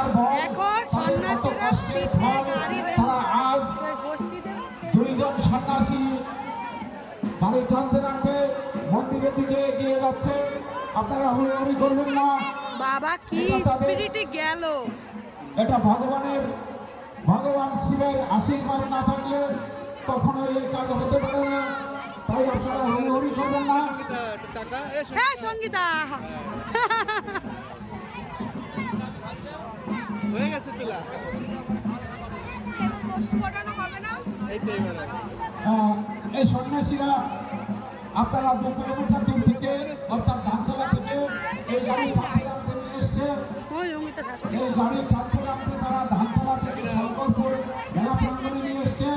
দেখো সন্ন্যাসীরা পিঠে গাড়ি আজ দুইজন সন্ন্যাসী গাড়ি টানতে টানতে মন্দিরের দিকে এগিয়ে যাচ্ছে। আপনারা হুড়োহুড়ি করবেন না। বাবা কি স্পিরিটে গেল। এটা ভগবান শিবের আশীর্বাদ না থাকলে কখনো এই কাজ হতে পারে না। তাই আপনারা হুড়োহুড়ি করবেন না। হ্যাঁ সঙ্গীতা হয়ে গেছে তোলা এই সন্ন্যাসীরা আপনারা 2 কিলোমিটার দূর থেকে অর্থাৎ ধানতলা থেকে এই গাড়ি টানতে টানতে নিয়ে এসছে। এই গাড়ি টানতে টানতে তারা ধানতলা থেকে শঙ্করপুর মেলা প্রাঙ্গণে নিয়ে এসছে।